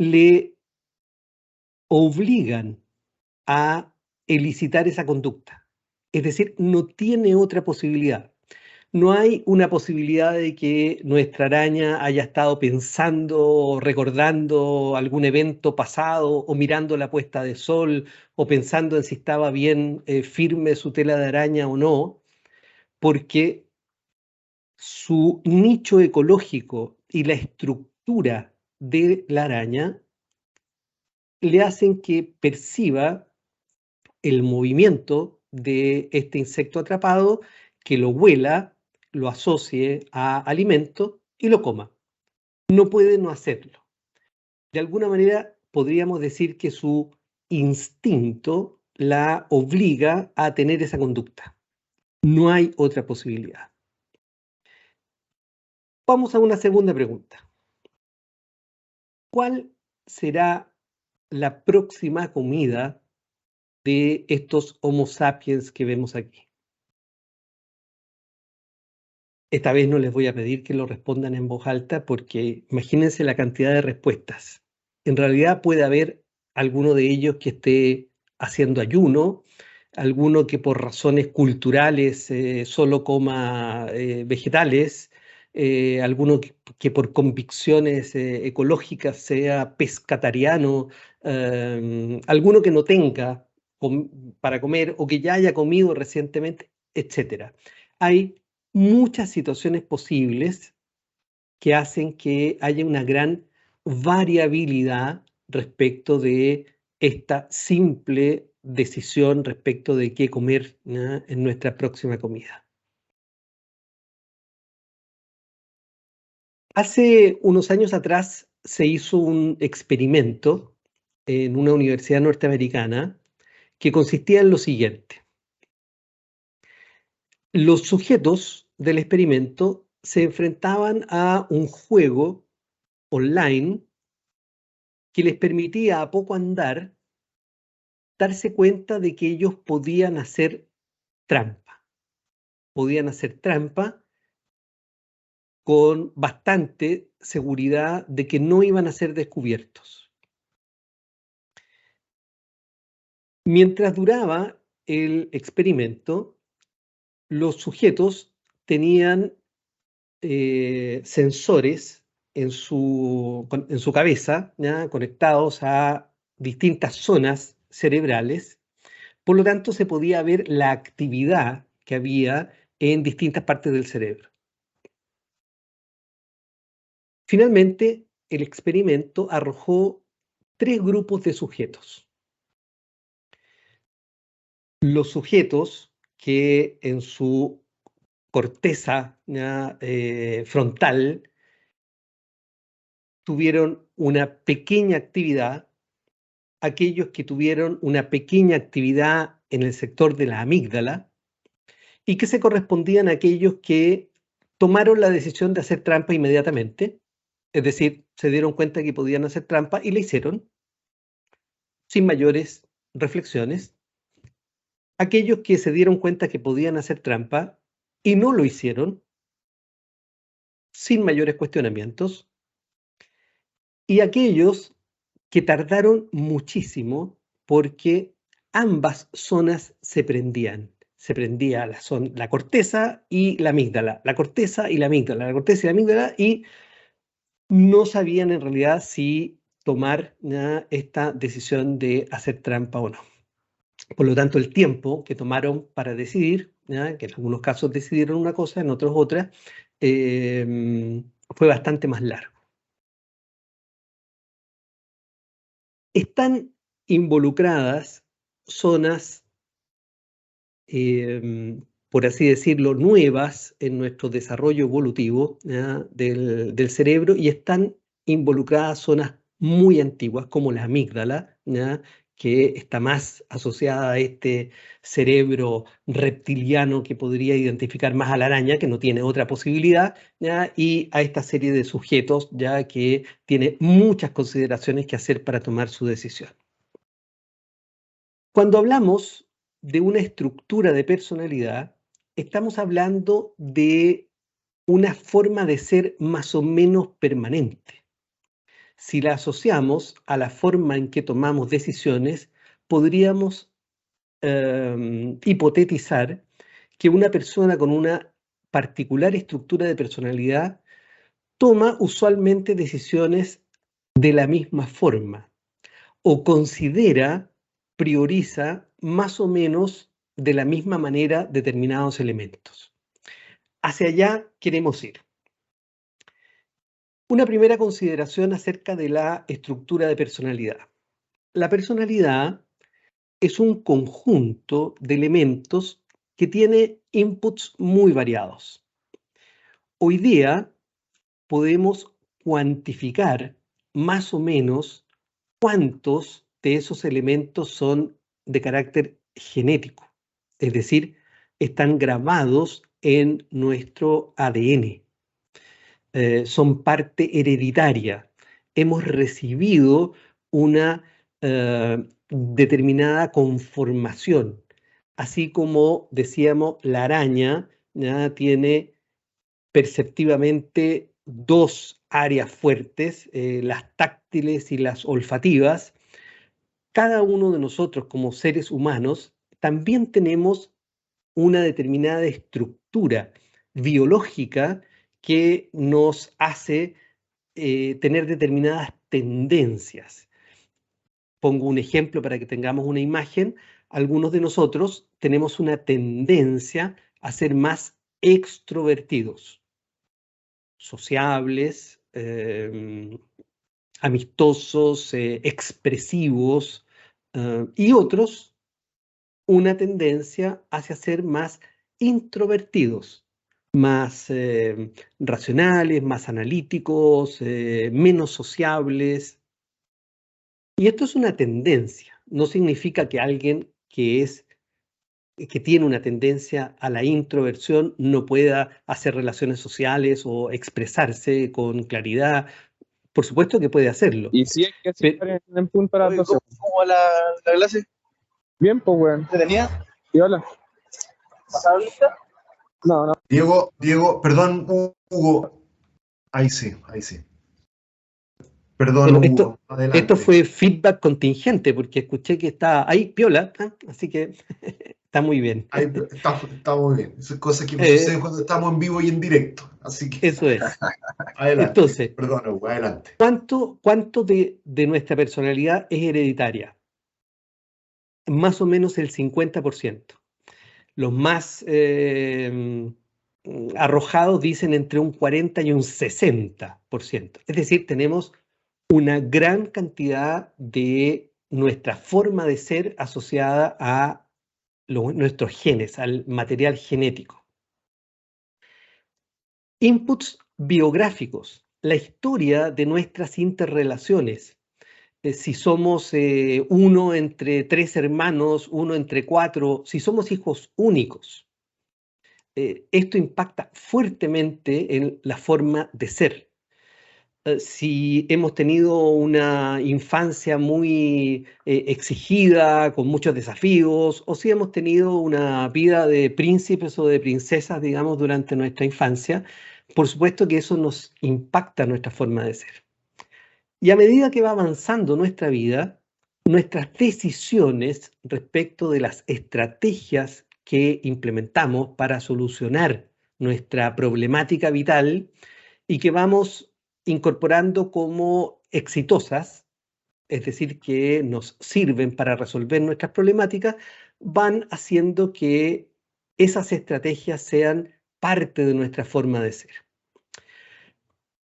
le obligan a elicitar esa conducta. Es decir, no tiene otra posibilidad. No hay una posibilidad de que nuestra araña haya estado pensando, recordando algún evento pasado, o mirando la puesta de sol, o pensando en si estaba bien firme su tela de araña o no, porque su nicho ecológico y la estructura de la araña le hacen que perciba el movimiento de este insecto atrapado, que lo huela, lo asocie a alimento y lo coma. No puede no hacerlo. De alguna manera podríamos decir que su instinto la obliga a tener esa conducta. No hay otra posibilidad. Vamos a una segunda pregunta. ¿Cuál será la próxima comida de estos Homo sapiens que vemos aquí? Esta vez no les voy a pedir que lo respondan en voz alta porque imagínense la cantidad de respuestas. En realidad puede haber alguno de ellos que esté haciendo ayuno, alguno que por razones culturales solo coma vegetales, alguno que por convicciones ecológicas sea pescatariano, alguno que no tenga para comer o que ya haya comido recientemente, etc. Hay muchas situaciones posibles que hacen que haya una gran variabilidad respecto de esta simple decisión respecto de qué comer, ¿no?, en nuestra próxima comida. Hace unos años atrás se hizo un experimento en una universidad norteamericana que consistía en lo siguiente. Los sujetos del experimento se enfrentaban a un juego online que les permitía a poco andar darse cuenta de que ellos podían hacer trampa. Podían hacer trampa con bastante seguridad de que no iban a ser descubiertos. Mientras duraba el experimento, los sujetos tenían sensores en su cabeza, ¿ya?, conectados a distintas zonas cerebrales. Por lo tanto, se podía ver la actividad que había en distintas partes del cerebro. Finalmente, el experimento arrojó 3 grupos de sujetos. Los sujetos que en su corteza frontal tuvieron una pequeña actividad, aquellos que tuvieron una pequeña actividad en el sector de la amígdala y que se correspondían a aquellos que tomaron la decisión de hacer trampa inmediatamente, es decir, se dieron cuenta que podían hacer trampa y la hicieron sin mayores reflexiones. Aquellos que se dieron cuenta que podían hacer trampa y no lo hicieron sin mayores cuestionamientos. Y aquellos que tardaron muchísimo porque ambas zonas se prendían. Se prendía la corteza y la amígdala, la corteza y la amígdala, la corteza y la amígdala, y no sabían en realidad si tomar esta decisión de hacer trampa o no. Por lo tanto, el tiempo que tomaron para decidir, que en algunos casos decidieron una cosa, en otros otra, fue bastante más largo. Están involucradas zonas, por así decirlo, nuevas en nuestro desarrollo evolutivo del cerebro, y están involucradas zonas muy antiguas como la amígdala, que está más asociada a este cerebro reptiliano que podría identificar más a la araña, que no tiene otra posibilidad, y a esta serie de sujetos ya que tiene muchas consideraciones que hacer para tomar su decisión. Cuando hablamos de una estructura de personalidad, estamos hablando de una forma de ser más o menos permanente. Si la asociamos a la forma en que tomamos decisiones, podríamos hipotetizar que una persona con una particular estructura de personalidad toma usualmente decisiones de la misma forma o considera, prioriza más o menos de la misma manera determinados elementos. Hacia allá queremos ir. Una primera consideración acerca de la estructura de personalidad. La personalidad es un conjunto de elementos que tiene inputs muy variados. Hoy día podemos cuantificar más o menos cuántos de esos elementos son de carácter genético, es decir, están grabados en nuestro ADN. Son parte hereditaria. Hemos recibido una determinada conformación, así como decíamos, la araña ya tiene perceptivamente dos áreas fuertes, las táctiles y las olfativas. Cada uno de nosotros como seres humanos también tenemos una determinada estructura biológica que nos hace tener determinadas tendencias. Pongo un ejemplo para que tengamos una imagen. Algunos de nosotros tenemos una tendencia a ser más extrovertidos, sociables, amistosos, expresivos, y otros una tendencia hacia ser más introvertidos, más racionales, más analíticos, menos sociables. Y esto es una tendencia, no significa que alguien que tiene una tendencia a la introversión no pueda hacer relaciones sociales o expresarse con claridad. Por supuesto que puede hacerlo. Y si hay que hacer en punto para Oye, ¿cómo va la clase? Bien, pues, weón. ¿Te tenía? Y hola. ¿Pasado lista? No. Diego, perdón, Hugo. Ahí sí. Perdón, Bueno, Hugo. Adelante. esto fue feedback contingente, porque escuché que está ahí piola, así que está muy bien. Ahí está muy bien. Esas cosas que nos suceden cuando estamos en vivo y en directo. Así que. Eso es. Adelante. Entonces, Perdón, Hugo, adelante. ¿cuánto de nuestra personalidad es hereditaria? Más o menos el 50%. Los más arrojados dicen entre un 40 y un 60%. Es decir, tenemos una gran cantidad de nuestra forma de ser asociada a nuestros genes, al material genético. Inputs biográficos, la historia de nuestras interrelaciones. Si somos uno entre 3 hermanos, uno entre 4, si somos hijos únicos. Esto impacta fuertemente en la forma de ser. Si hemos tenido una infancia muy exigida, con muchos desafíos, o si hemos tenido una vida de príncipes o de princesas, digamos, durante nuestra infancia, por supuesto que eso nos impacta nuestra forma de ser. Y a medida que va avanzando nuestra vida, nuestras decisiones respecto de las estrategias que implementamos para solucionar nuestra problemática vital y que vamos incorporando como exitosas, es decir, que nos sirven para resolver nuestras problemáticas, van haciendo que esas estrategias sean parte de nuestra forma de ser.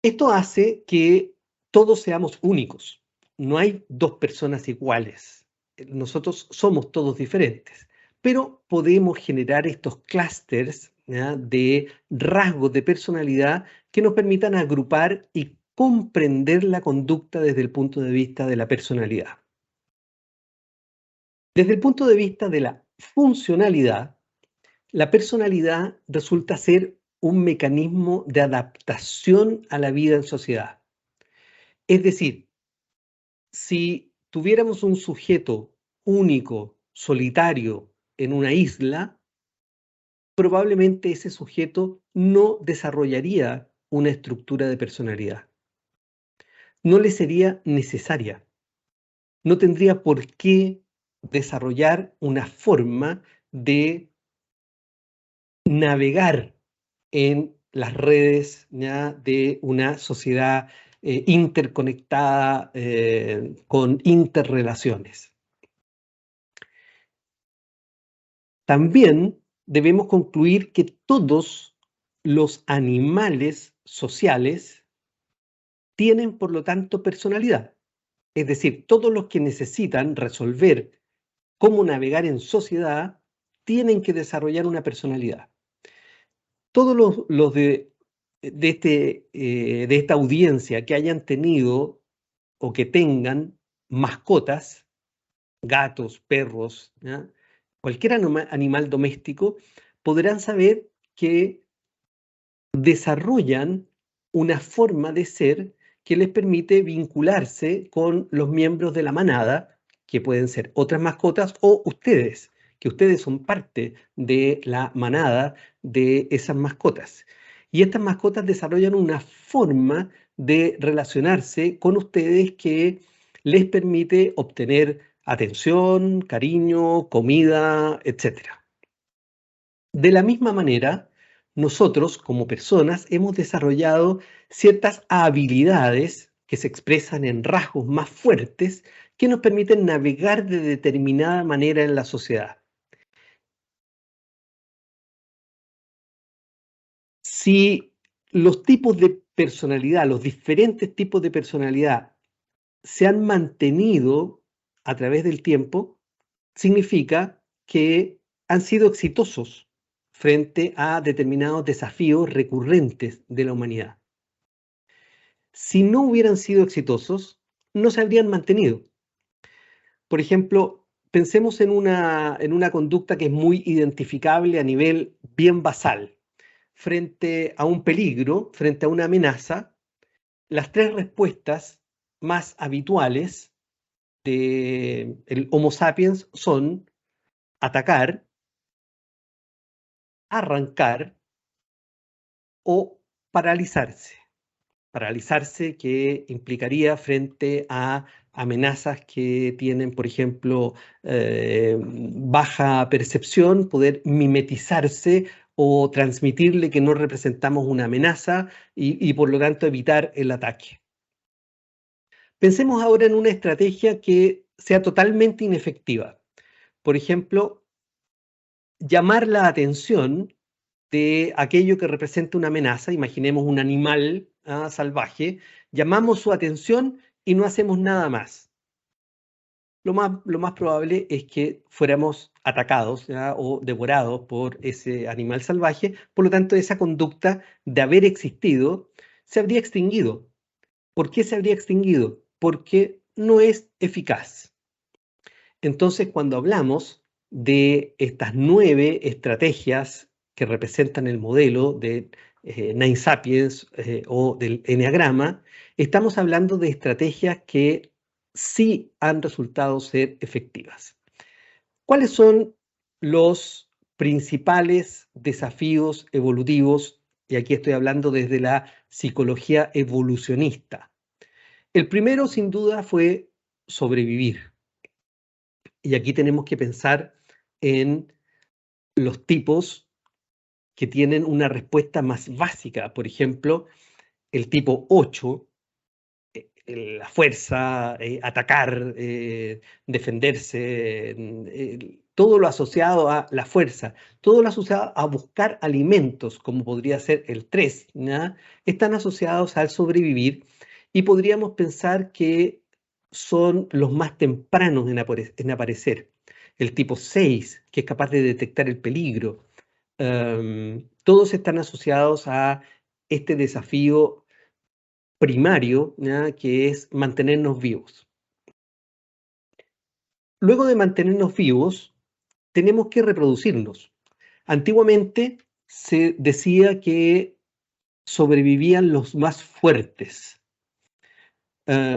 Esto hace que todos seamos únicos. No hay dos personas iguales. Nosotros somos todos diferentes, pero podemos generar estos clústeres de rasgos de personalidad que nos permitan agrupar y comprender la conducta desde el punto de vista de la personalidad. Desde el punto de vista de la funcionalidad, la personalidad resulta ser un mecanismo de adaptación a la vida en sociedad. Es decir, si tuviéramos un sujeto único, solitario, en una isla, probablemente ese sujeto no desarrollaría una estructura de personalidad. no le sería necesaria. No tendría por qué desarrollar una forma de navegar en las redes, ¿ya?, de una sociedad interconectada con interrelaciones. También debemos concluir que todos los animales sociales tienen, por lo tanto, personalidad. Es decir, todos los que necesitan resolver cómo navegar en sociedad tienen que desarrollar una personalidad. Todos los de esta audiencia que hayan tenido o que tengan mascotas, gatos, perros, ¿ya?, cualquier animal doméstico, podrán saber que desarrollan una forma de ser que les permite vincularse con los miembros de la manada, que pueden ser otras mascotas o ustedes, que ustedes son parte de la manada de esas mascotas. Y estas mascotas desarrollan una forma de relacionarse con ustedes que les permite obtener atención, cariño, comida, etc. De la misma manera, nosotros como personas hemos desarrollado ciertas habilidades que se expresan en rasgos más fuertes que nos permiten navegar de determinada manera en la sociedad. Si los tipos de personalidad, los diferentes tipos de personalidad se han mantenido a través del tiempo, significa que han sido exitosos frente a determinados desafíos recurrentes de la humanidad. Si no hubieran sido exitosos, no se habrían mantenido. Por ejemplo, pensemos en una conducta que es muy identificable a nivel bien basal. Frente a un peligro, frente a una amenaza, las tres respuestas más habituales del Homo sapiens son atacar, arrancar o paralizarse. Paralizarse que implicaría frente a amenazas que tienen, por ejemplo, baja percepción, poder mimetizarse o transmitirle que no representamos una amenaza y por lo tanto evitar el ataque. Pensemos ahora en una estrategia que sea totalmente inefectiva. Por ejemplo, llamar la atención de aquello que representa una amenaza. Imaginemos un animal salvaje, llamamos su atención y no hacemos nada más. Lo más probable es que fuéramos atacados, ¿ya?, o devorados por ese animal salvaje. Por lo tanto, esa conducta de haber existido se habría extinguido. ¿Por qué se habría extinguido? Porque no es eficaz. Entonces, cuando hablamos de estas 9 estrategias que representan el modelo de Nine Sapiens o del Eneagrama, estamos hablando de estrategias que sí han resultado ser efectivas. ¿Cuáles son los principales desafíos evolutivos? Y aquí estoy hablando desde la psicología evolucionista. El primero, sin duda, fue sobrevivir. Y aquí tenemos que pensar en los tipos que tienen una respuesta más básica. Por ejemplo, el tipo 8, la fuerza, atacar, defenderse, todo lo asociado a la fuerza, todo lo asociado a buscar alimentos, como podría ser el 3, ¿ya?, están asociados al sobrevivir y podríamos pensar que son los más tempranos en aparecer. El tipo 6, que es capaz de detectar el peligro. Todos están asociados a este desafío primario, ¿ya?, que es mantenernos vivos. Luego de mantenernos vivos, tenemos que reproducirnos. Antiguamente se decía que sobrevivían los más fuertes.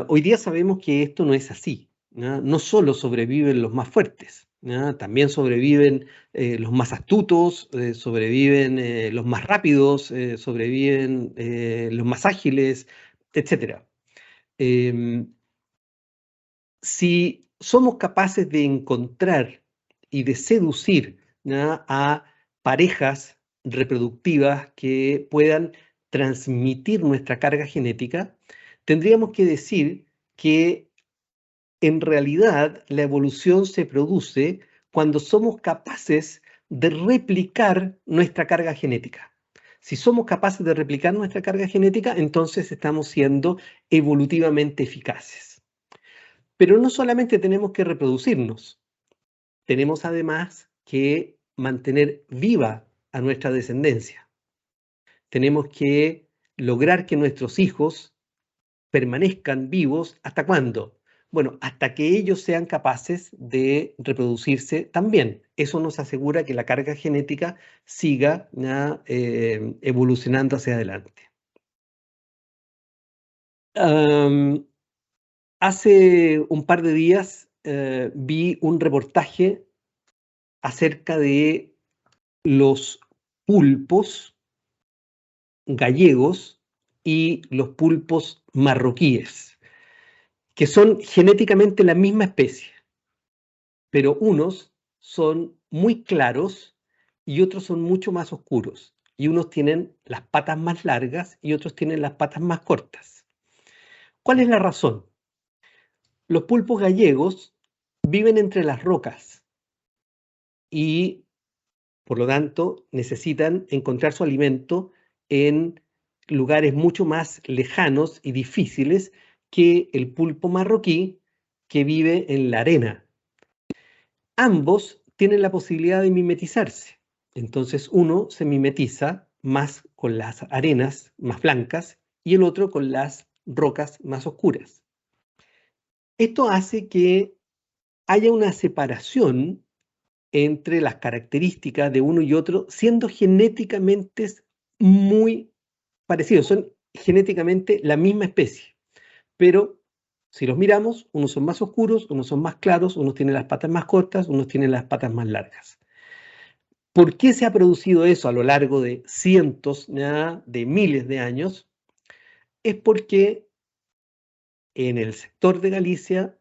Hoy día sabemos que esto no es así, ¿ya? No solo sobreviven los más fuertes, ¿ya?, también sobreviven los más astutos, sobreviven los más rápidos, sobreviven los más ágiles, etc. Si somos capaces de encontrar y de seducir, ¿no?, a parejas reproductivas que puedan transmitir nuestra carga genética, tendríamos que decir que en realidad la evolución se produce cuando somos capaces de replicar nuestra carga genética. Si somos capaces de replicar nuestra carga genética, entonces estamos siendo evolutivamente eficaces. Pero no solamente tenemos que reproducirnos, tenemos además que mantener viva a nuestra descendencia. Tenemos que lograr que nuestros hijos permanezcan vivos. ¿Hasta cuándo? Bueno, hasta que ellos sean capaces de reproducirse también. Eso nos asegura que la carga genética siga evolucionando hacia adelante. Hace un par de días vi un reportaje acerca de los pulpos gallegos y los pulpos marroquíes, que son genéticamente la misma especie, pero unos son muy claros y otros son mucho más oscuros, y unos tienen las patas más largas y otros tienen las patas más cortas. ¿Cuál es la razón? Los pulpos gallegos viven entre las rocas y, por lo tanto, necesitan encontrar su alimento en lugares mucho más lejanos y difíciles que el pulpo marroquí, que vive en la arena. Ambos tienen la posibilidad de mimetizarse. Entonces uno se mimetiza más con las arenas más blancas y el otro con las rocas más oscuras. Esto hace que haya una separación entre las características de uno y otro, siendo genéticamente muy parecidos. Son genéticamente la misma especie, pero si los miramos, unos son más oscuros, unos son más claros, unos tienen las patas más cortas, unos tienen las patas más largas. ¿Por qué se ha producido eso a lo largo de cientos, de miles de años? Es porque en el sector de Galicia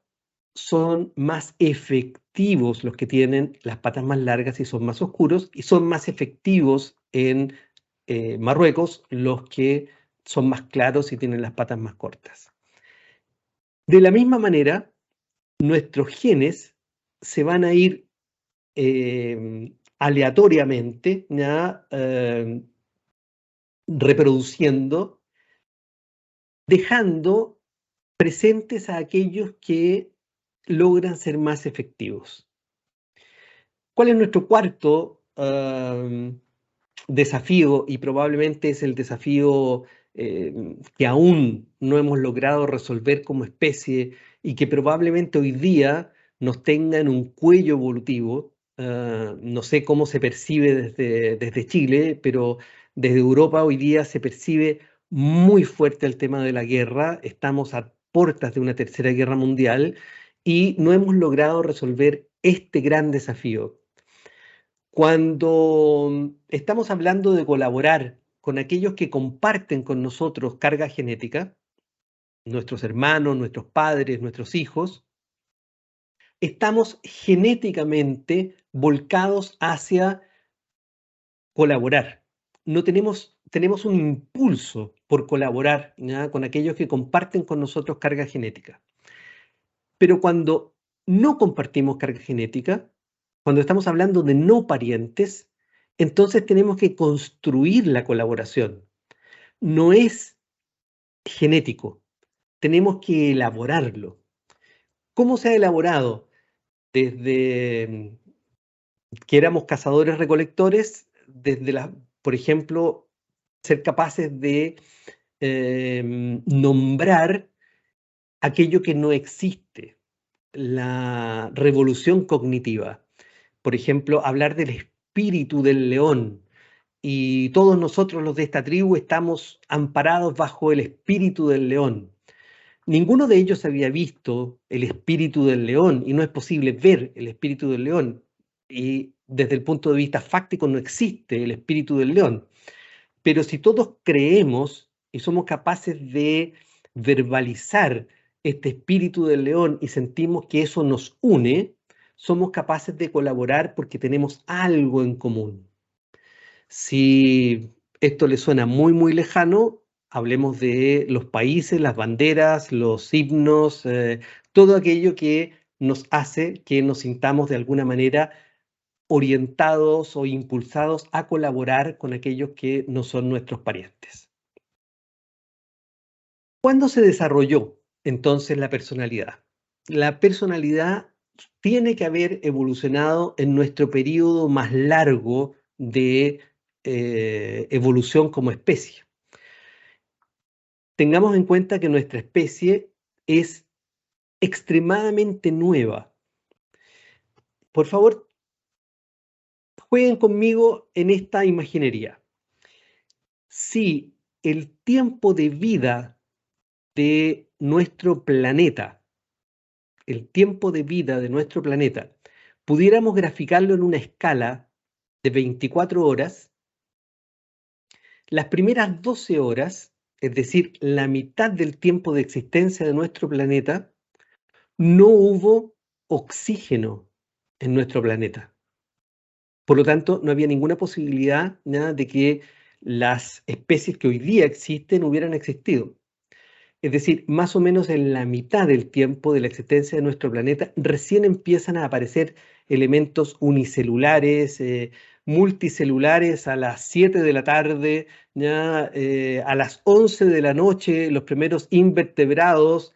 son más efectivos los que tienen las patas más largas y son más oscuros, y son más efectivos en Marruecos los que son más claros y tienen las patas más cortas. De la misma manera, nuestros genes se van a ir aleatoriamente reproduciendo, dejando presentes a aquellos que logran ser más efectivos. ¿Cuál es nuestro cuarto desafío? Y probablemente es el desafío que aún no hemos logrado resolver como especie y que probablemente hoy día nos tenga en un cuello evolutivo. No sé cómo se percibe desde Chile, pero desde Europa hoy día se percibe muy fuerte el tema de la guerra. Estamos a puertas de una tercera guerra mundial y no hemos logrado resolver este gran desafío. Cuando estamos hablando de colaborar con aquellos que comparten con nosotros carga genética, nuestros hermanos, nuestros padres, nuestros hijos, estamos genéticamente volcados hacia colaborar. Tenemos un impulso por colaborar con aquellos que comparten con nosotros carga genética. Pero cuando no compartimos carga genética, cuando estamos hablando de no parientes, entonces tenemos que construir la colaboración. No es genético, tenemos que elaborarlo. ¿Cómo se ha elaborado? Desde que éramos cazadores-recolectores, por ejemplo, ser capaces de nombrar aquello que no existe, la revolución cognitiva. Por ejemplo, hablar del espíritu del león. Y todos nosotros los de esta tribu estamos amparados bajo el espíritu del león. Ninguno de ellos había visto el espíritu del león y no es posible ver el espíritu del león. Y desde el punto de vista fáctico no existe el espíritu del león. Pero si todos creemos y somos capaces de verbalizar este espíritu del león y sentimos que eso nos une, somos capaces de colaborar porque tenemos algo en común. Si esto le suena muy, muy lejano, hablemos de los países, las banderas, los himnos, todo aquello que nos hace que nos sintamos de alguna manera orientados o impulsados a colaborar con aquellos que no son nuestros parientes. ¿Cuándo se desarrolló entonces la personalidad? La personalidad tiene que haber evolucionado en nuestro periodo más largo de evolución como especie. Tengamos en cuenta que nuestra especie es extremadamente nueva. Por favor, jueguen conmigo en esta imaginería. Si el tiempo de vida de nuestro planeta, pudiéramos graficarlo en una escala de 24 horas, las primeras 12 horas, es decir, la mitad del tiempo de existencia de nuestro planeta, no hubo oxígeno en nuestro planeta. Por lo tanto, no había ninguna posibilidad de que las especies que hoy día existen hubieran existido. Es decir, más o menos en la mitad del tiempo de la existencia de nuestro planeta, recién empiezan a aparecer elementos unicelulares, multicelulares a las 7 de la tarde, a las 11 de la noche, los primeros invertebrados,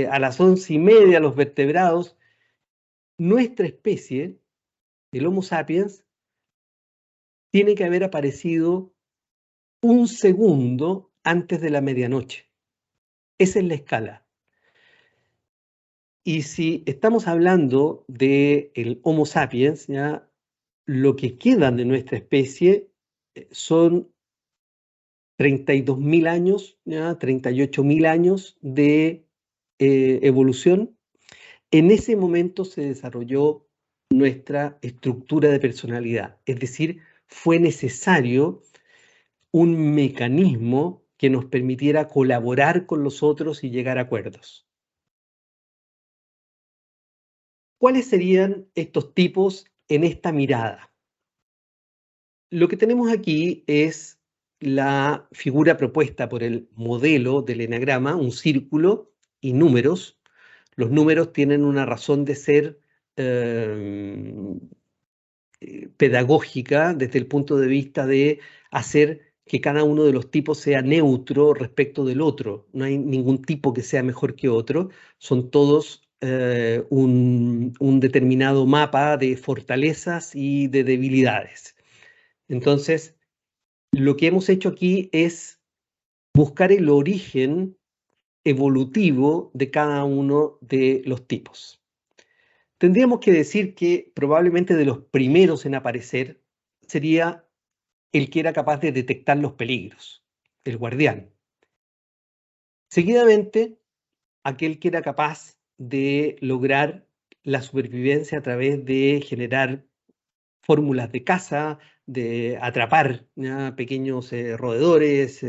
a las 11:30 los vertebrados. Nuestra especie, el Homo sapiens, tiene que haber aparecido un segundo antes de la medianoche. Esa es la escala. Y si estamos hablando del Homo sapiens, lo que quedan de nuestra especie son 32.000 años, 38.000 años de evolución. En ese momento se desarrolló nuestra estructura de personalidad. Es decir, fue necesario un mecanismo que nos permitiera colaborar con los otros y llegar a acuerdos. ¿Cuáles serían estos tipos en esta mirada? Lo que tenemos aquí es la figura propuesta por el modelo del enagrama, un círculo y números. Los números tienen una razón de ser pedagógica desde el punto de vista de hacer que cada uno de los tipos sea neutro respecto del otro. No hay ningún tipo que sea mejor que otro, son todos un determinado mapa de fortalezas y de debilidades. Entonces, lo que hemos hecho aquí es buscar el origen evolutivo de cada uno de los tipos. Tendríamos que decir que probablemente de los primeros en aparecer sería el que era capaz de detectar los peligros, el guardián. Seguidamente, aquel que era capaz de lograr la supervivencia a través de generar fórmulas de caza, de atrapar pequeños roedores,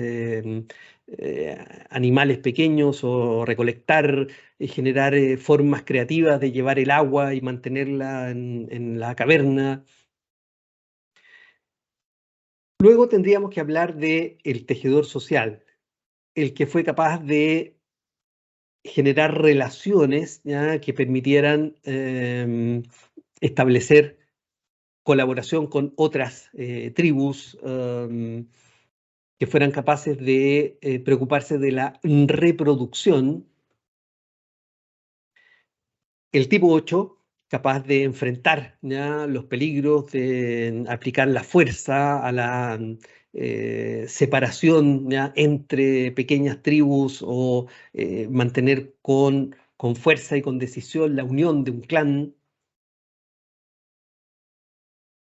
animales pequeños o recolectar y generar formas creativas de llevar el agua y mantenerla en la caverna. Luego tendríamos que hablar del tejedor social, el que fue capaz de generar relaciones que permitieran establecer colaboración con otras tribus que fueran capaces de preocuparse de la reproducción. El tipo 8, capaz de enfrentar los peligros, de aplicar la fuerza a la separación entre pequeñas tribus o mantener con fuerza y con decisión la unión de un clan.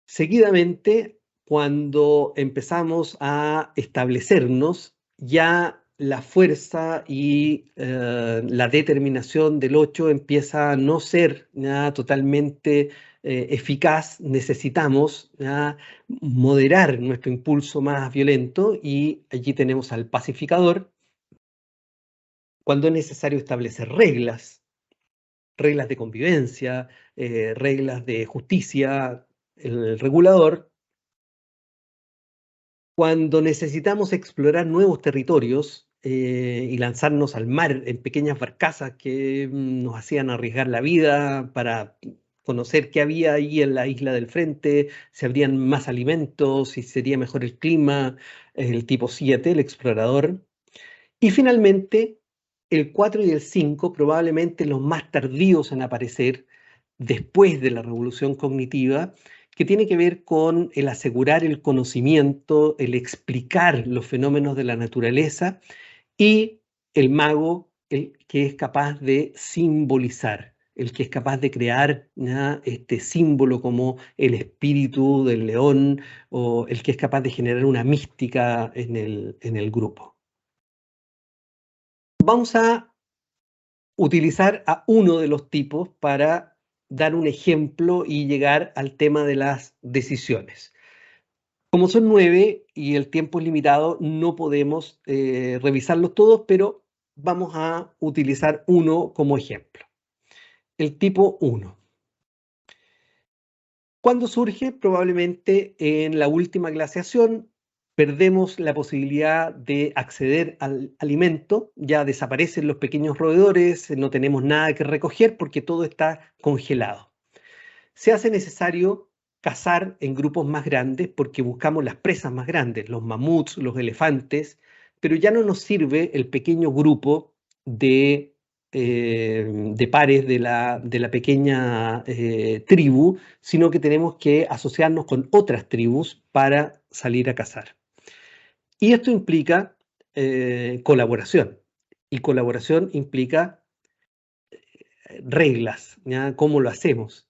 Seguidamente, cuando empezamos a establecernos, ya la fuerza y la determinación del 8 empieza a no ser totalmente eficaz. Necesitamos moderar nuestro impulso más violento y allí tenemos al pacificador, cuando es necesario establecer reglas de convivencia, reglas de justicia, el regulador. Cuando necesitamos explorar nuevos territorios y lanzarnos al mar en pequeñas barcazas que nos hacían arriesgar la vida para conocer qué había ahí en la isla del frente, si habrían más alimentos, si sería mejor el clima, el tipo 7, el explorador. Y finalmente, el 4 y el 5, probablemente los más tardíos en aparecer después de la revolución cognitiva, que tiene que ver con el asegurar el conocimiento, el explicar los fenómenos de la naturaleza, y el mago, el que es capaz de simbolizar, el que es capaz de crear este símbolo como el espíritu del león, o el que es capaz de generar una mística en el grupo. Vamos a utilizar a uno de los tipos para dar un ejemplo y llegar al tema de las decisiones. Como son 9 y el tiempo es limitado, no podemos revisarlos todos, pero vamos a utilizar uno como ejemplo. El tipo 1. ¿Cuándo surge? Probablemente en la última glaciación. Perdemos la posibilidad de acceder al alimento, ya desaparecen los pequeños roedores, no tenemos nada que recoger porque todo está congelado. Se hace necesario cazar en grupos más grandes porque buscamos las presas más grandes, los mamuts, los elefantes, pero ya no nos sirve el pequeño grupo de pares de la pequeña tribu, sino que tenemos que asociarnos con otras tribus para salir a cazar. Y esto implica colaboración, y colaboración implica reglas, ¿ya? ¿Cómo lo hacemos?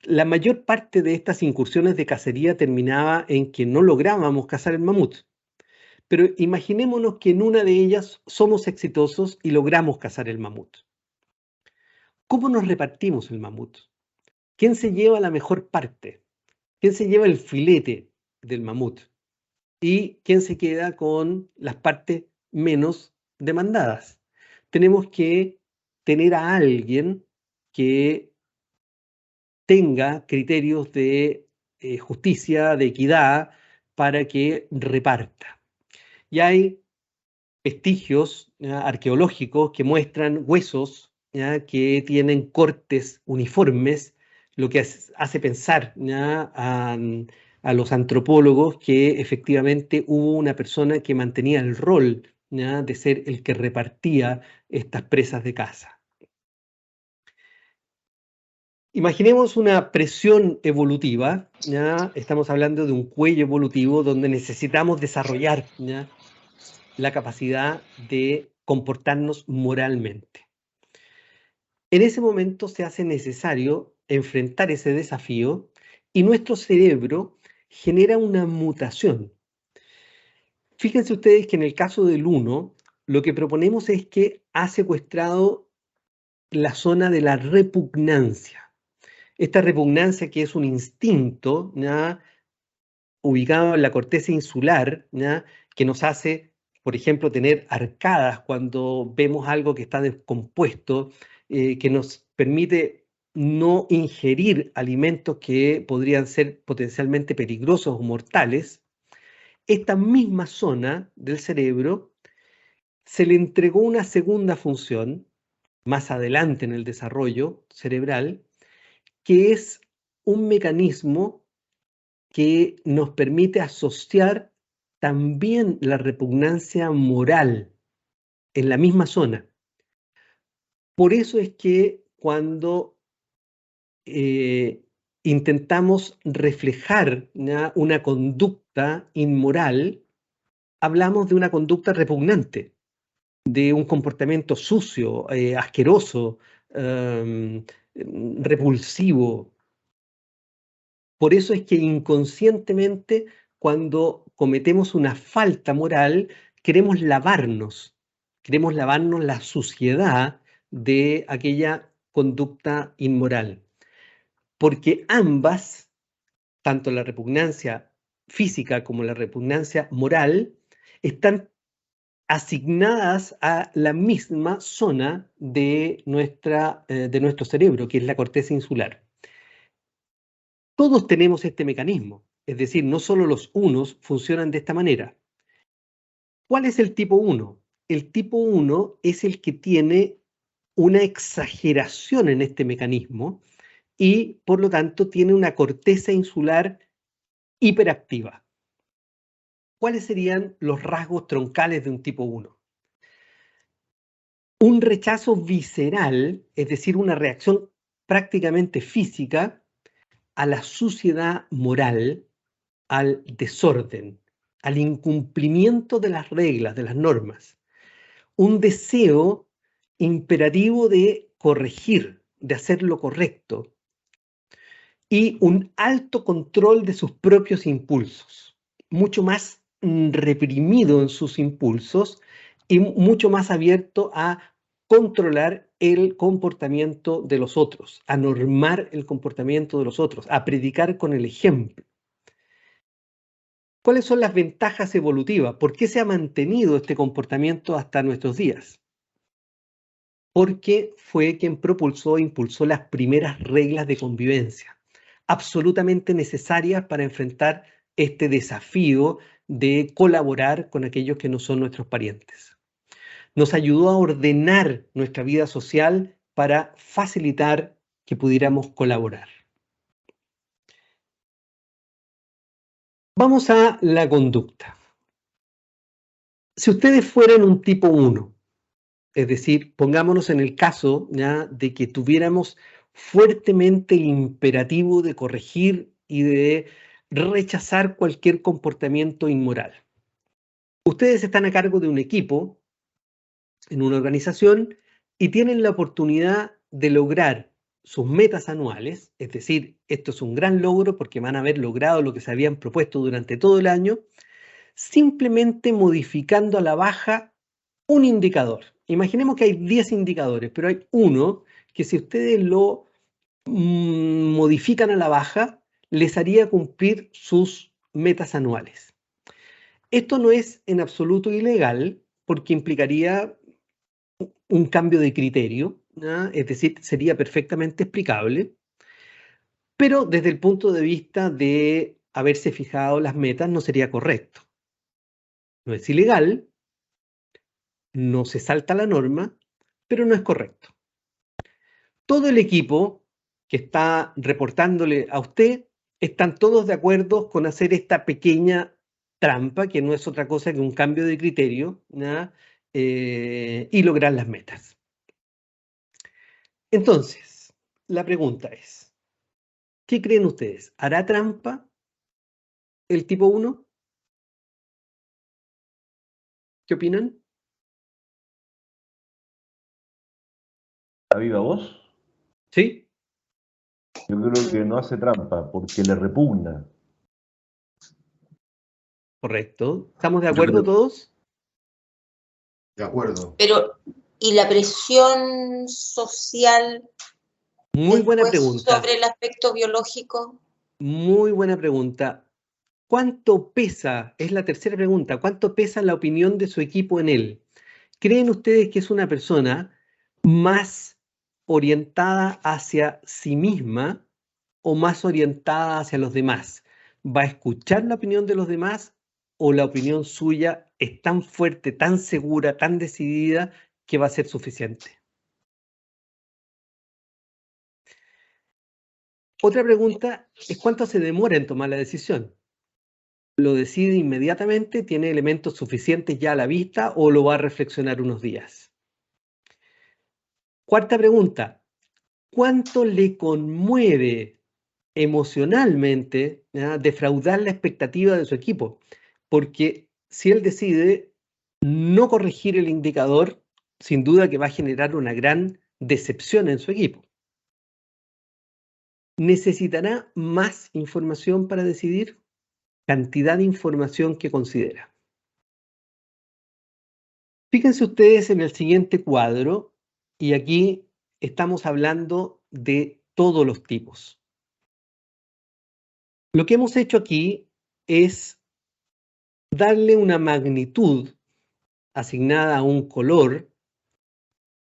La mayor parte de estas incursiones de cacería terminaba en que no lográbamos cazar el mamut. Pero imaginémonos que en una de ellas somos exitosos y logramos cazar el mamut. ¿Cómo nos repartimos el mamut? ¿Quién se lleva la mejor parte? ¿Quién se lleva el filete del mamut? ¿Y quién se queda con las partes menos demandadas? Tenemos que tener a alguien que tenga criterios de justicia, de equidad, para que reparta. Y hay vestigios arqueológicos que muestran huesos que tienen cortes uniformes, lo que hace pensar a los antropólogos que efectivamente hubo una persona que mantenía el rol de ser el que repartía estas presas de caza. Imaginemos una presión evolutiva, ¿ya? Estamos hablando de un cuello evolutivo donde necesitamos desarrollar, ¿ya?, la capacidad de comportarnos moralmente. En ese momento se hace necesario enfrentar ese desafío y nuestro cerebro genera una mutación. Fíjense ustedes que en el caso del 1, lo que proponemos es que ha secuestrado la zona de la repugnancia. Esta repugnancia, que es un instinto, ¿ya?, ubicado en la corteza insular, ¿ya?, que nos hace, por ejemplo, tener arcadas cuando vemos algo que está descompuesto, que nos permite no ingerir alimentos que podrían ser potencialmente peligrosos o mortales. Esta misma zona del cerebro se le entregó una segunda función más adelante en el desarrollo cerebral, que es un mecanismo que nos permite asociar también la repugnancia moral en la misma zona. Por eso es que cuando intentamos reflejar una conducta inmoral, hablamos de una conducta repugnante, de un comportamiento sucio, asqueroso, repulsivo. Por eso es que inconscientemente, cuando cometemos una falta moral, queremos lavarnos la suciedad de aquella conducta inmoral. Porque ambas, tanto la repugnancia física como la repugnancia moral, están asignadas a la misma zona de nuestro cerebro, que es la corteza insular. Todos tenemos este mecanismo, es decir, no solo los unos funcionan de esta manera. ¿Cuál es el tipo 1? El tipo 1 es el que tiene una exageración en este mecanismo y, por lo tanto, tiene una corteza insular hiperactiva. ¿Cuáles serían los rasgos troncales de un tipo 1? Un rechazo visceral, es decir, una reacción prácticamente física a la suciedad moral, al desorden, al incumplimiento de las reglas, de las normas. Un deseo imperativo de corregir, de hacer lo correcto. Y un alto control de sus propios impulsos. Mucho más reprimido en sus impulsos y mucho más abierto a controlar el comportamiento de los otros, a normar el comportamiento de los otros, a predicar con el ejemplo. ¿Cuáles son las ventajas evolutivas? ¿Por qué se ha mantenido este comportamiento hasta nuestros días? Porque fue quien impulsó las primeras reglas de convivencia, absolutamente necesarias para enfrentar este desafío de colaborar con aquellos que no son nuestros parientes. Nos ayudó a ordenar nuestra vida social para facilitar que pudiéramos colaborar. Vamos a la conducta. Si ustedes fueran un tipo 1, es decir, pongámonos en el caso ya de que tuviéramos fuertemente el imperativo de corregir y de rechazar cualquier comportamiento inmoral. Ustedes están a cargo de un equipo en una organización y tienen la oportunidad de lograr sus metas anuales, es decir, esto es un gran logro porque van a haber logrado lo que se habían propuesto durante todo el año, simplemente modificando a la baja un indicador. Imaginemos que hay 10 indicadores, pero hay uno que si ustedes lo modifican a la baja, les haría cumplir sus metas anuales. Esto no es en absoluto ilegal porque implicaría un cambio de criterio, ¿no? Es decir, sería perfectamente explicable, pero desde el punto de vista de haberse fijado las metas no sería correcto. No es ilegal, no se salta la norma, pero no es correcto. Todo el equipo que está reportándole a usted, están todos de acuerdo con hacer esta pequeña trampa, que no es otra cosa que un cambio de criterio, ¿no? Y lograr las metas. Entonces, la pregunta es, ¿qué creen ustedes? ¿Hará trampa el tipo 1? ¿Qué opinan? ¿A viva voz? ¿Sí? Yo creo que no hace trampa porque le repugna. Correcto. ¿Estamos de acuerdo todos? De acuerdo. Pero, ¿y la presión social Muy buena después pregunta. sobre el aspecto biológico? Muy buena pregunta. ¿Cuánto pesa? Es la tercera pregunta. ¿Cuánto pesa la opinión de su equipo en él? ¿Creen ustedes que es una persona más orientada hacia sí misma o más orientada hacia los demás? ¿Va a escuchar la opinión de los demás o la opinión suya es tan fuerte, tan segura, tan decidida que va a ser suficiente? Otra pregunta es cuánto se demora en tomar la decisión. ¿Lo decide inmediatamente? ¿Tiene elementos suficientes ya a la vista o lo va a reflexionar unos días? Cuarta pregunta, ¿cuánto le conmueve emocionalmente defraudar la expectativa de su equipo? Porque si él decide no corregir el indicador, sin duda que va a generar una gran decepción en su equipo. ¿Necesitará más información para decidir? Cantidad de información que considera. Fíjense ustedes en el siguiente cuadro, y aquí estamos hablando de todos los tipos. Lo que hemos hecho aquí es darle una magnitud asignada a un color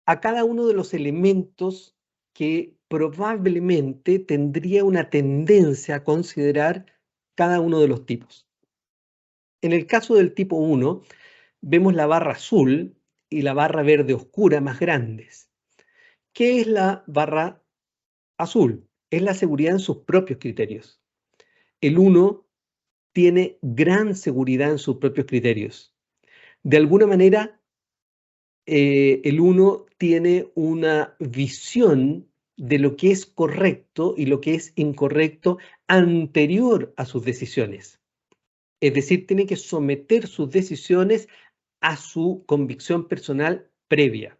a cada uno de los elementos que probablemente tendría una tendencia a considerar cada uno de los tipos. En el caso del tipo 1, vemos la barra azul y la barra verde oscura más grandes. ¿Qué es la barra azul? Es la seguridad en sus propios criterios. El 1 tiene gran seguridad en sus propios criterios. De alguna manera, el 1 tiene una visión de lo que es correcto y lo que es incorrecto anterior a sus decisiones. Es decir, tiene que someter sus decisiones a su convicción personal previa.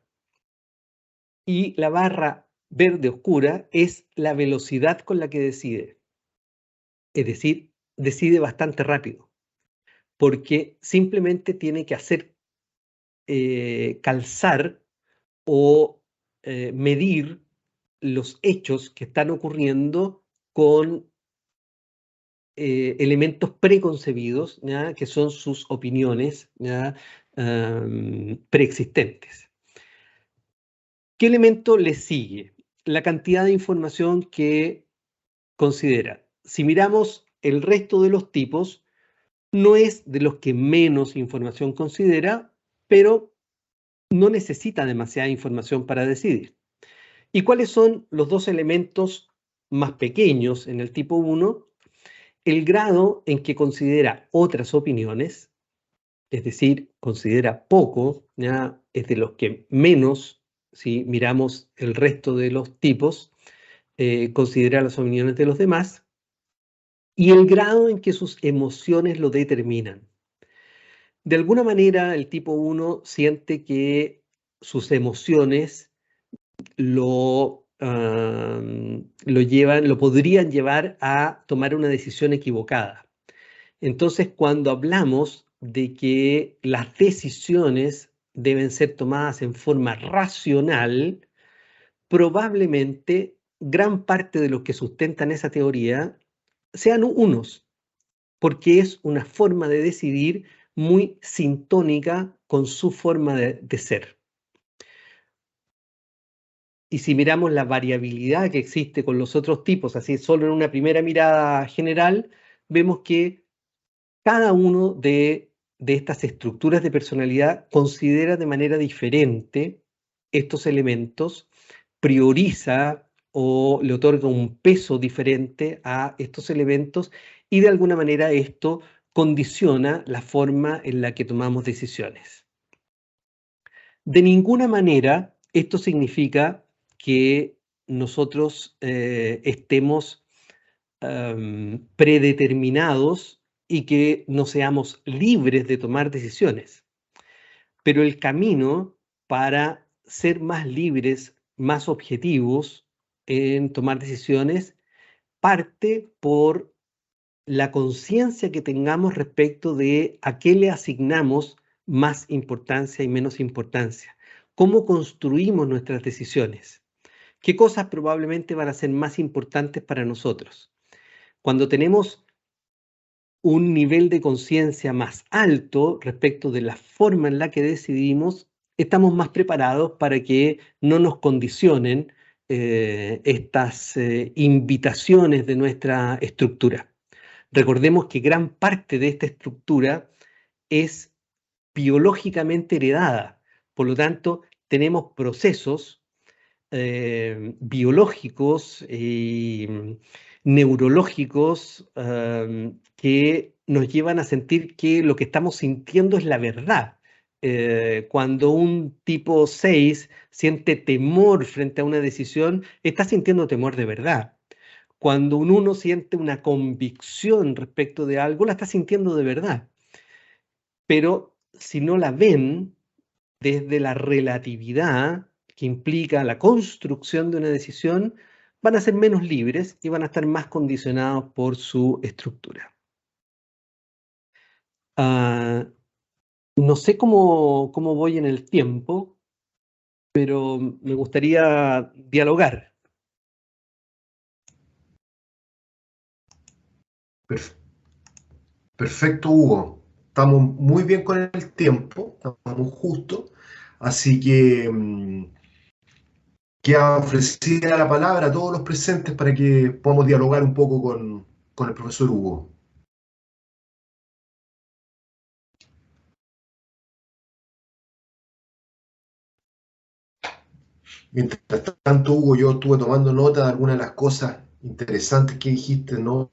Y la barra verde oscura es la velocidad con la que decide. Es decir, decide bastante rápido, porque simplemente tiene que hacer calzar o medir los hechos que están ocurriendo con elementos preconcebidos, ¿ya? Que son sus opiniones, ¿ya? Preexistentes. ¿Qué elemento le sigue? La cantidad de información que considera. Si miramos el resto de los tipos, no es de los que menos información considera, pero no necesita demasiada información para decidir. ¿Y cuáles son los dos elementos más pequeños en el tipo 1? El grado en que considera otras opiniones, es decir, considera poco, ¿ya? Es de los que menos, si miramos el resto de los tipos, considera las opiniones de los demás, y el grado en que sus emociones lo determinan. De alguna manera, el tipo 1 siente que sus emociones lo podrían llevar a tomar una decisión equivocada. Entonces, cuando hablamos de que las decisiones deben ser tomadas en forma racional, probablemente gran parte de los que sustentan esa teoría sean unos, porque es una forma de decidir muy sintónica con su forma de ser. Y si miramos la variabilidad que existe con los otros tipos, así solo en una primera mirada general, vemos que cada uno de estas estructuras de personalidad considera de manera diferente estos elementos, prioriza o le otorga un peso diferente a estos elementos y de alguna manera esto condiciona la forma en la que tomamos decisiones. De ninguna manera esto significa que nosotros estemos predeterminados y que no seamos libres de tomar decisiones. Pero el camino para ser más libres, más objetivos en tomar decisiones, parte por la conciencia que tengamos respecto de a qué le asignamos más importancia y menos importancia. ¿Cómo construimos nuestras decisiones? ¿Qué cosas probablemente van a ser más importantes para nosotros? Cuando tenemos un nivel de conciencia más alto respecto de la forma en la que decidimos, estamos más preparados para que no nos condicionen estas invitaciones de nuestra estructura. Recordemos que gran parte de esta estructura es biológicamente heredada. Por lo tanto, tenemos procesos biológicos y neurológicos que nos llevan a sentir que lo que estamos sintiendo es la verdad. Cuando un tipo 6 siente temor frente a una decisión, está sintiendo temor de verdad. Cuando un 1 siente una convicción respecto de algo, la está sintiendo de verdad. Pero si no la ven desde la relatividad que implica la construcción de una decisión, van a ser menos libres y van a estar más condicionados por su estructura. No sé cómo voy en el tiempo, pero me gustaría dialogar. Perfecto, Hugo. estamos muy bien con el tiempo, estamos justos, así que queda ofrecida la palabra a todos los presentes para que podamos dialogar un poco con el profesor Hugo. Mientras tanto, Hugo, yo estuve tomando nota de algunas de las cosas interesantes que dijiste, ¿no?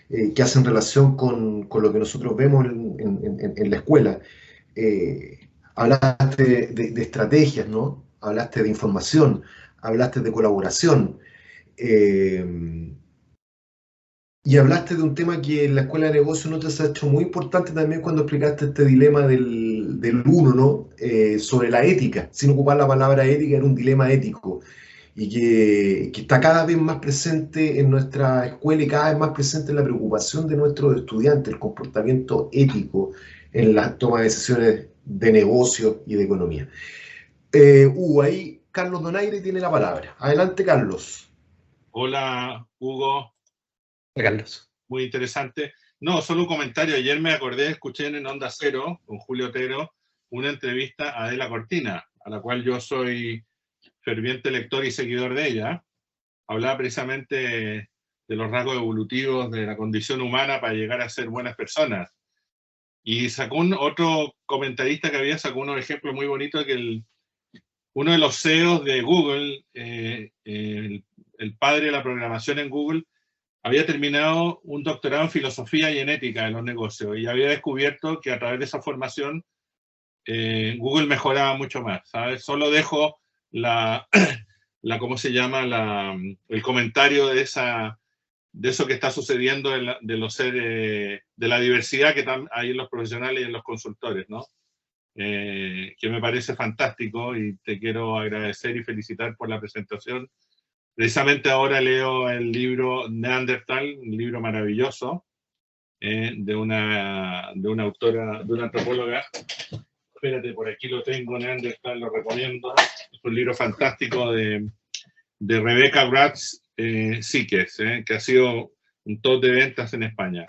Que hacen relación con lo que nosotros vemos en la escuela. Hablaste de estrategias, ¿no? Hablaste de información, hablaste de colaboración. Y hablaste de un tema que en la escuela de negocios no te has hecho muy importante también cuando explicaste este dilema del uno, ¿no? Sobre la ética. Sin ocupar la palabra ética, era un dilema ético. Y que está cada vez más presente en nuestra escuela y cada vez más presente en la preocupación de nuestros estudiantes, el comportamiento ético en la toma de decisiones de negocios y de economía. Hugo, ahí Carlos Donaire tiene la palabra. Adelante, Carlos. Hola, Hugo. Carlos. Muy interesante. No, solo un comentario. Ayer me acordé, escuché en Onda Cero, con Julio Otero, una entrevista a Adela Cortina, a la cual yo soy ferviente lector y seguidor de ella. Hablaba precisamente de los rasgos evolutivos de la condición humana para llegar a ser buenas personas. Y sacó otro comentarista que había sacado unos ejemplos muy bonitos, que uno de los CEOs de Google, el padre de la programación en Google, había terminado un doctorado en filosofía y en ética de los negocios y había descubierto que a través de esa formación Google mejoraba mucho más, ¿sabes? Solo dejo ¿cómo se llama? El comentario de eso que está sucediendo de los seres, de la diversidad que hay en los profesionales y en los consultores, ¿no? Que me parece fantástico y te quiero agradecer y felicitar por la presentación. Precisamente ahora leo el libro Neandertal, un libro maravilloso de una autora, de una antropóloga. Espérate, por aquí lo tengo, Neandertal, lo recomiendo. Es un libro fantástico de Rebecca Gratz Síquez, que ha sido un top de ventas en España.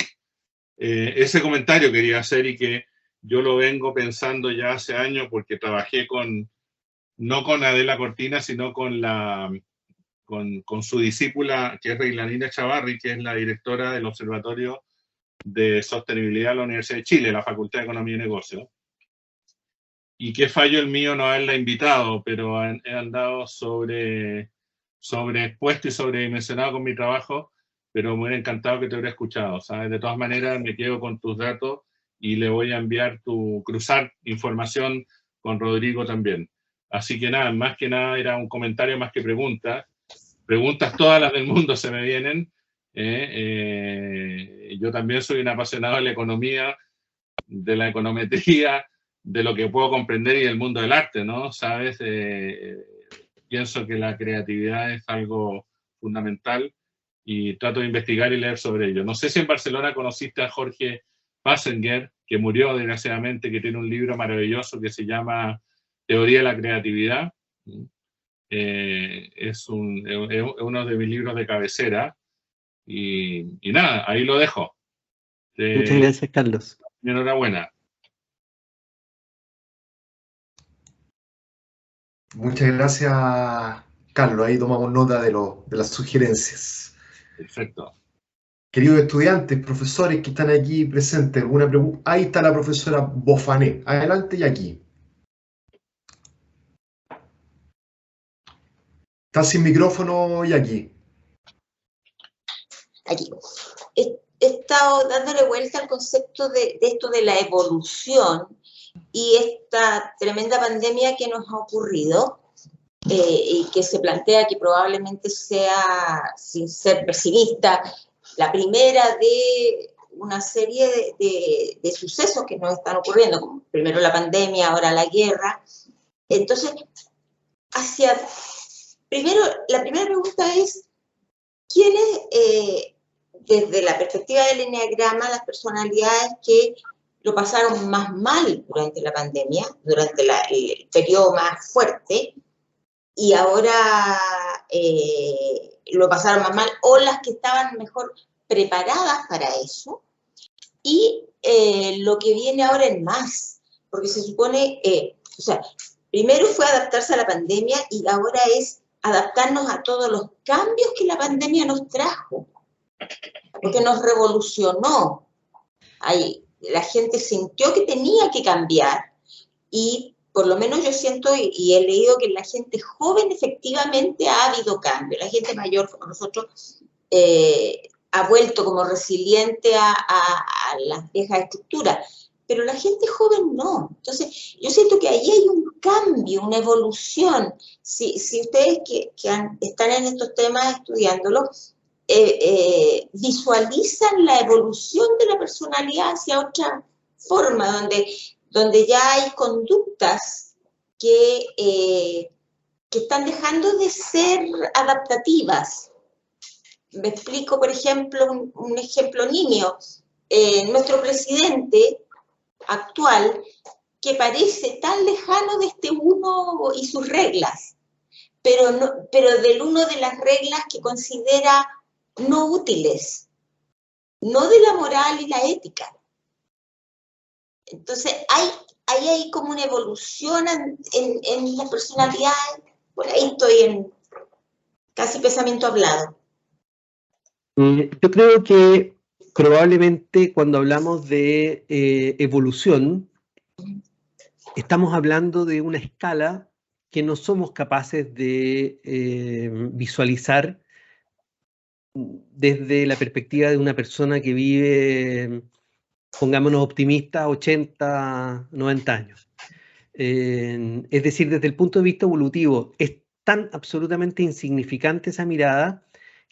Ese comentario quería hacer y que yo lo vengo pensando ya hace años porque trabajé no con Adela Cortina, sino con su discípula, que es Reilanina Chavarri, que es la directora del Observatorio de Sostenibilidad de la Universidad de Chile, la Facultad de Economía y Negocios. Y qué fallo el mío no haberla invitado, pero he andado sobreexpuesto y sobredimensionado con mi trabajo, pero me hubiera encantado que te hubiera escuchado, ¿sabes? De todas maneras, me quedo con tus datos y le voy a enviar cruzar información con Rodrigo también. Así que nada, más que nada era un comentario más que pregunta. Preguntas todas las del mundo se me vienen. Yo también soy un apasionado de la economía, de la econometría, de lo que puedo comprender y del mundo del arte, ¿no? ¿Sabes? Pienso que la creatividad es algo fundamental y trato de investigar y leer sobre ello. No sé si en Barcelona conociste a Jorge Passenger, que murió desgraciadamente, que tiene un libro maravilloso que se llama Teoría de la Creatividad. Es uno de mis libros de cabecera y nada, ahí lo dejo. Muchas gracias, Carlos. Enhorabuena. Muchas gracias, Carlos. Ahí tomamos nota de las sugerencias. Perfecto. Queridos estudiantes, profesores que están aquí presentes, ¿alguna pregunta? Ahí está la profesora Bofané. Adelante y aquí. Está sin micrófono y aquí. Aquí. He estado dándole vuelta al concepto de esto de la evolución y esta tremenda pandemia que nos ha ocurrido y que se plantea que probablemente sea, sin ser pesimista, la primera de una serie de sucesos que nos están ocurriendo, como primero la pandemia, ahora la guerra. Entonces, primero, la primera pregunta es, ¿quiénes, desde la perspectiva del enneagrama, las personalidades que lo pasaron más mal durante la pandemia, durante el periodo más fuerte, y ahora lo pasaron más mal, o las que estaban mejor preparadas para eso? y lo que viene ahora en más, porque se supone, o sea, primero fue adaptarse a la pandemia y ahora es adaptarnos a todos los cambios que la pandemia nos trajo, porque nos revolucionó. La gente sintió que tenía que cambiar y por lo menos yo siento y he leído que en la gente joven efectivamente ha habido cambio. La gente mayor como nosotros ha vuelto como resiliente a las viejas estructuras, pero la gente joven no. Entonces, yo siento que ahí hay un cambio, una evolución. Si ustedes que están en estos temas estudiándolos, visualizan la evolución de la personalidad hacia otra forma, donde ya hay conductas que están dejando de ser adaptativas. Me explico, por ejemplo, un ejemplo nimio. Nuestro presidente actual, que parece tan lejano de este uno y sus reglas, pero del uno de las reglas que considera no útiles, no de la moral y la ética. Entonces, ahí hay como una evolución en la personalidad. Por ahí estoy en casi pensamiento hablado. Yo creo que probablemente cuando hablamos de evolución, estamos hablando de una escala que no somos capaces de visualizar desde la perspectiva de una persona que vive, pongámonos optimistas, 80, 90 años. Es decir, desde el punto de vista evolutivo, es tan absolutamente insignificante esa mirada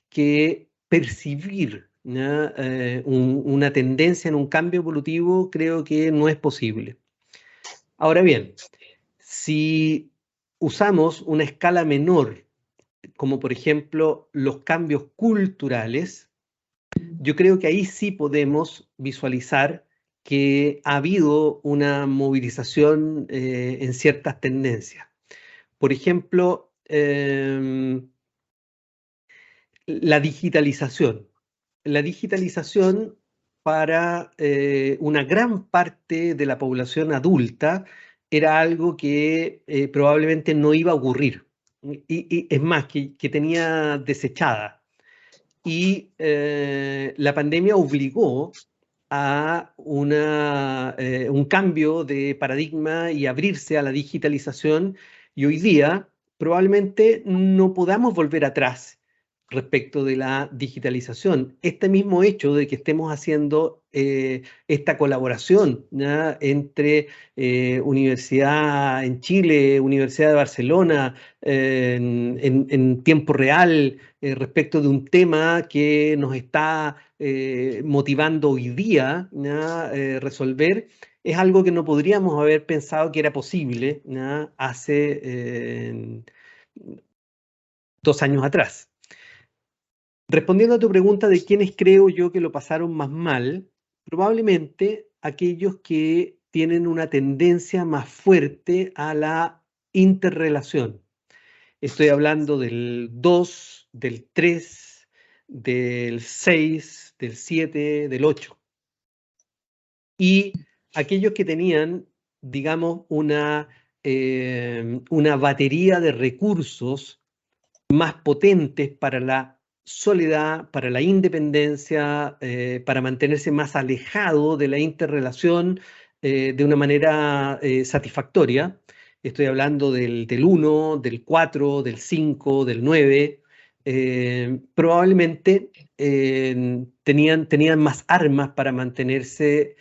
que percibir una tendencia en un cambio evolutivo creo que no es posible. Ahora bien, si usamos una escala menor, como por ejemplo los cambios culturales, yo creo que ahí sí podemos visualizar que ha habido una movilización en ciertas tendencias. Por ejemplo, la digitalización. La digitalización para una gran parte de la población adulta era algo que probablemente no iba a ocurrir. Y es más, que tenía desechada. Y la pandemia obligó a un cambio de paradigma y abrirse a la digitalización. Y hoy día probablemente no podamos volver atrás respecto de la digitalización. Este mismo hecho de que estemos haciendo esta colaboración, ¿ya?, entre Universidad en Chile, Universidad de Barcelona, en tiempo real, respecto de un tema que nos está motivando hoy día, ¿ya?, resolver, es algo que no podríamos haber pensado que era posible, ¿ya?, hace 2 años atrás. Respondiendo a tu pregunta de quiénes creo yo que lo pasaron más mal, probablemente aquellos que tienen una tendencia más fuerte a la interrelación. Estoy hablando del 2, del 3, del 6, del 7, del 8. Y aquellos que tenían, digamos, una batería de recursos más potentes para la soledad, para la independencia, para mantenerse más alejado de la interrelación de una manera satisfactoria. Estoy hablando del 1, del 4, del 5, del 9. Probablemente tenían más armas para mantenerse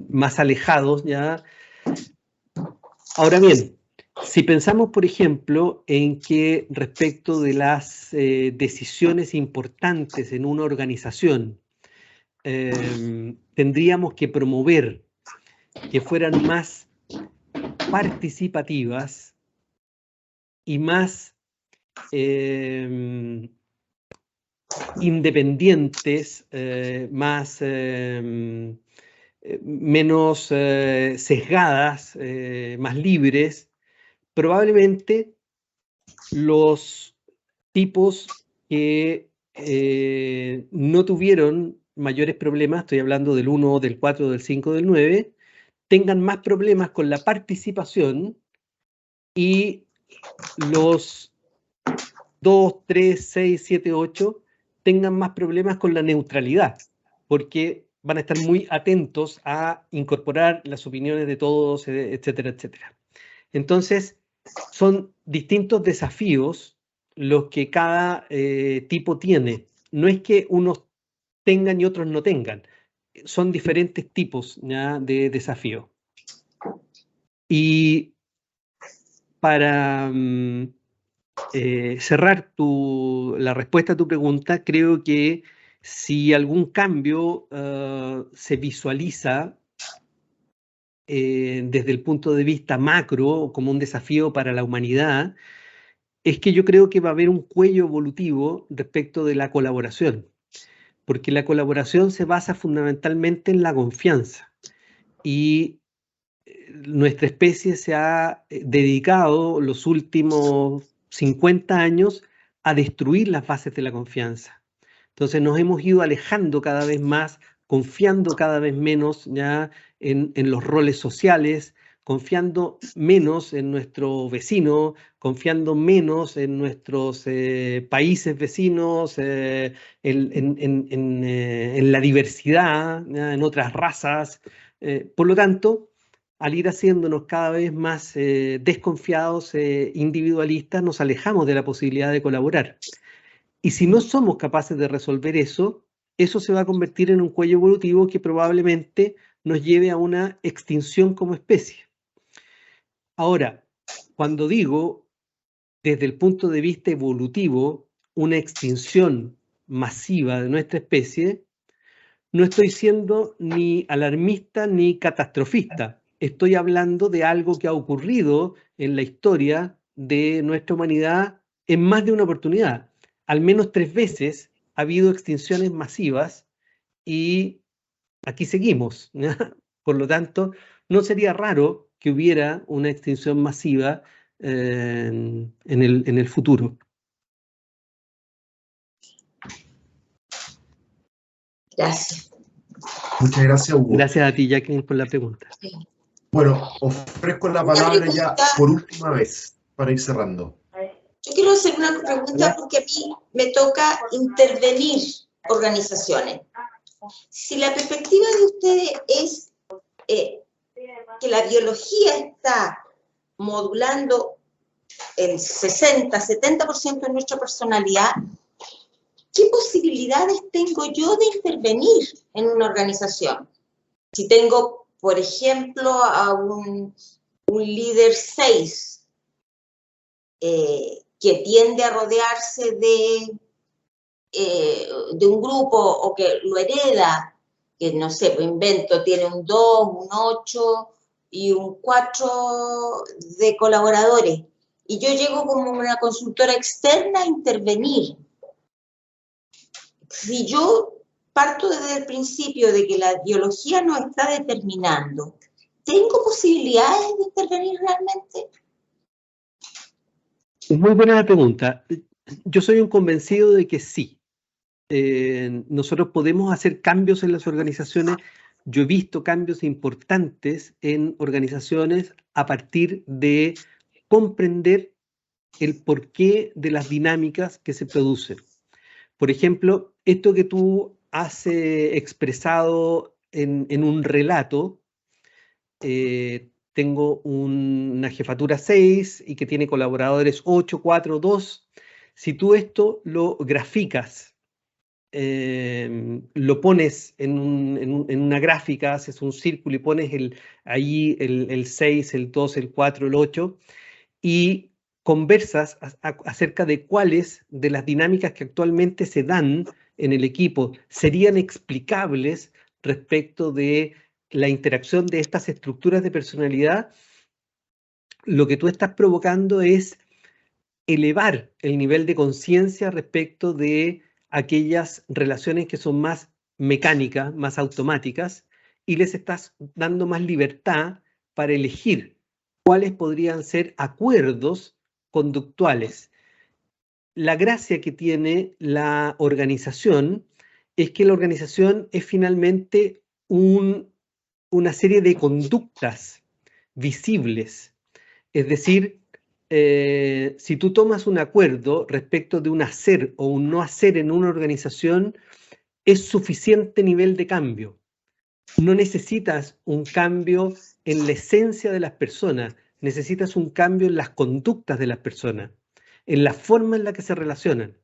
más alejados, ¿ya? Ahora bien, si pensamos, por ejemplo, en que respecto de las decisiones importantes en una organización, tendríamos que promover que fueran más participativas y más independientes, menos sesgadas, más libres, probablemente los tipos que no tuvieron mayores problemas, estoy hablando del 1, del 4, del 5, del 9, tengan más problemas con la participación y los 2, 3, 6, 7, 8 tengan más problemas con la neutralidad, porque van a estar muy atentos a incorporar las opiniones de todos, etcétera, etcétera. Entonces, son distintos desafíos los que cada tipo tiene. No es que unos tengan y otros no tengan. Son diferentes tipos, ¿ya?, de desafío. Y para cerrar la respuesta a tu pregunta, creo que si algún cambio se visualiza desde el punto de vista macro como un desafío para la humanidad, es que yo creo que va a haber un cuello evolutivo respecto de la colaboración, porque la colaboración se basa fundamentalmente en la confianza y nuestra especie se ha dedicado los últimos 50 años a destruir las bases de la confianza. Entonces nos hemos ido alejando cada vez más, confiando cada vez menos ya en los roles sociales, confiando menos en nuestro vecino, confiando menos en nuestros países vecinos, en la diversidad, ¿ya?, en otras razas. Por lo tanto, al ir haciéndonos cada vez más desconfiados, individualistas, nos alejamos de la posibilidad de colaborar. Y si no somos capaces de resolver eso, eso se va a convertir en un cuello evolutivo que probablemente nos lleve a una extinción como especie. Ahora, cuando digo desde el punto de vista evolutivo una extinción masiva de nuestra especie, no estoy siendo ni alarmista ni catastrofista. Estoy hablando de algo que ha ocurrido en la historia de nuestra humanidad en más de una oportunidad. Al menos 3 veces ha habido extinciones masivas y aquí seguimos, ¿ya? Por lo tanto, no sería raro que hubiera una extinción masiva en el futuro. Gracias. Muchas gracias, Hugo. Gracias a ti, Jacqueline, por la pregunta. Bueno, ofrezco la palabra ya por última vez para ir cerrando. Yo quiero hacer una pregunta porque a mí me toca intervenir organizaciones. Si la perspectiva de ustedes es que la biología está modulando el 60-70% de nuestra personalidad, ¿qué posibilidades tengo yo de intervenir en una organización? Si tengo, por ejemplo, a un líder 6 que tiende a rodearse de un grupo o que lo hereda, que no sé, invento, tiene un 2, un 8 y un 4 de colaboradores. Y yo llego como una consultora externa a intervenir. Si yo parto desde el principio de que la biología nos está determinando, ¿tengo posibilidades de intervenir realmente? Es muy buena la pregunta. Yo soy un convencido de que sí. Nosotros podemos hacer cambios en las organizaciones. Yo he visto cambios importantes en organizaciones a partir de comprender el porqué de las dinámicas que se producen. Por ejemplo, esto que tú has expresado en un relato, tengo una jefatura 6 y que tiene colaboradores 8, 4, 2. Si tú esto lo graficas, lo pones en una gráfica, haces un círculo y pones ahí el 6, el 2, el 4, el 8 y conversas acerca de cuáles de las dinámicas que actualmente se dan en el equipo serían explicables respecto de la interacción de estas estructuras de personalidad, lo que tú estás provocando es elevar el nivel de conciencia respecto de aquellas relaciones que son más mecánicas, más automáticas, y les estás dando más libertad para elegir cuáles podrían ser acuerdos conductuales. La gracia que tiene la organización es que la organización es finalmente una serie de conductas visibles. Es decir, si tú tomas un acuerdo respecto de un hacer o un no hacer en una organización, es suficiente nivel de cambio. No necesitas un cambio en la esencia de las personas, necesitas un cambio en las conductas de las personas, en la forma en la que se relacionan.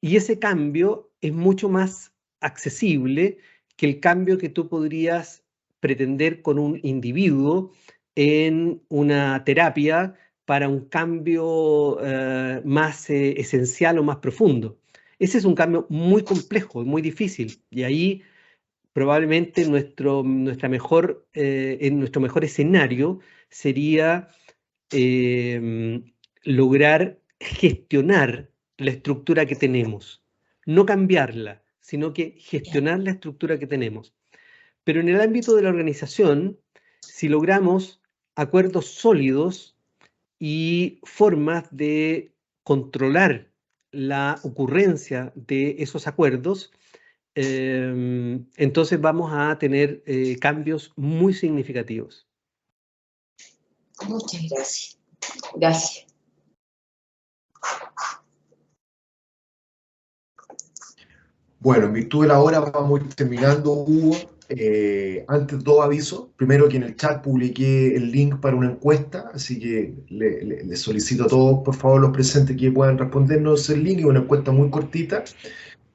Y ese cambio es mucho más accesible que el cambio que tú podrías pretender con un individuo en una terapia para un cambio más esencial o más profundo. Ese es un cambio muy complejo, muy difícil, y ahí probablemente en nuestro mejor escenario sería lograr gestionar la estructura que tenemos, no cambiarla, sino que gestionar la estructura que tenemos. Pero en el ámbito de la organización, si logramos acuerdos sólidos y formas de controlar la ocurrencia de esos acuerdos, entonces vamos a tener cambios muy significativos. Muchas gracias. Gracias. Bueno, en virtud de la hora vamos a ir terminando, Hugo. Antes, dos avisos. Primero, que en el chat publiqué el link para una encuesta, así que le solicito a todos, por favor, los presentes que puedan respondernos el link. Es una encuesta muy cortita,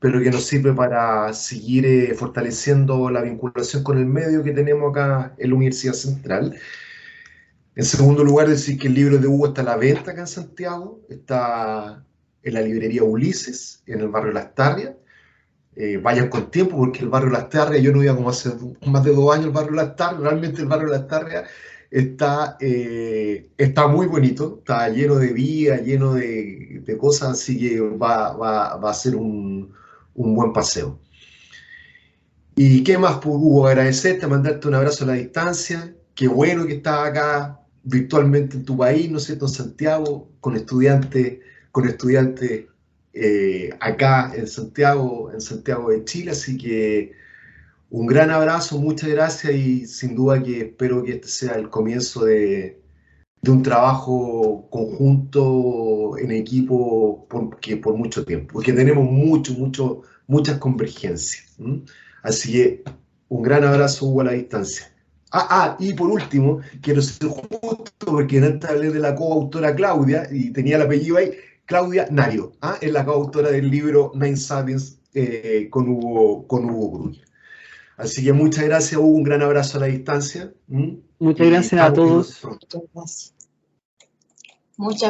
pero que nos sirve para seguir fortaleciendo la vinculación con el medio que tenemos acá en la Universidad Central. En segundo lugar, decir que el libro de Hugo está a la venta acá en Santiago, está en la librería Ulises, en el barrio Las Tarrias. Vayan con tiempo, porque el barrio Las Tarrias, yo no iba como hace más de 2 años al barrio Las Tarrias, realmente el barrio Las Tarrias está muy bonito, está lleno de vida, lleno de cosas, así que va a ser un buen paseo. ¿Y qué más, pues, Hugo? Agradecerte, mandarte un abrazo a la distancia. Qué bueno que estás acá virtualmente en tu país, ¿no es cierto?, en Santiago, con estudiantes acá en Santiago de Chile. Así que un gran abrazo, muchas gracias, y sin duda que espero que este sea el comienzo de un trabajo conjunto en equipo por mucho tiempo, porque tenemos muchas convergencias. Así que un gran abrazo, Hugo, a la distancia. Y por último, quiero ser justo, porque antes hablé de la coautora Claudia, y tenía el apellido ahí, Claudia Nario, es la coautora del libro Nine Sapiens con Hugo Gruglia. Así que muchas gracias, Hugo, un gran abrazo a la distancia. Muchas gracias a todos. Muchas gracias.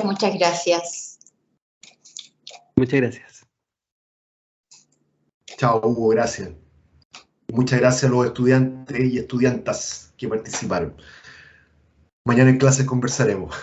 Muchas gracias. Muchas gracias. Chao, Hugo, gracias. Muchas gracias a los estudiantes y estudiantas que participaron. Mañana en clase conversaremos.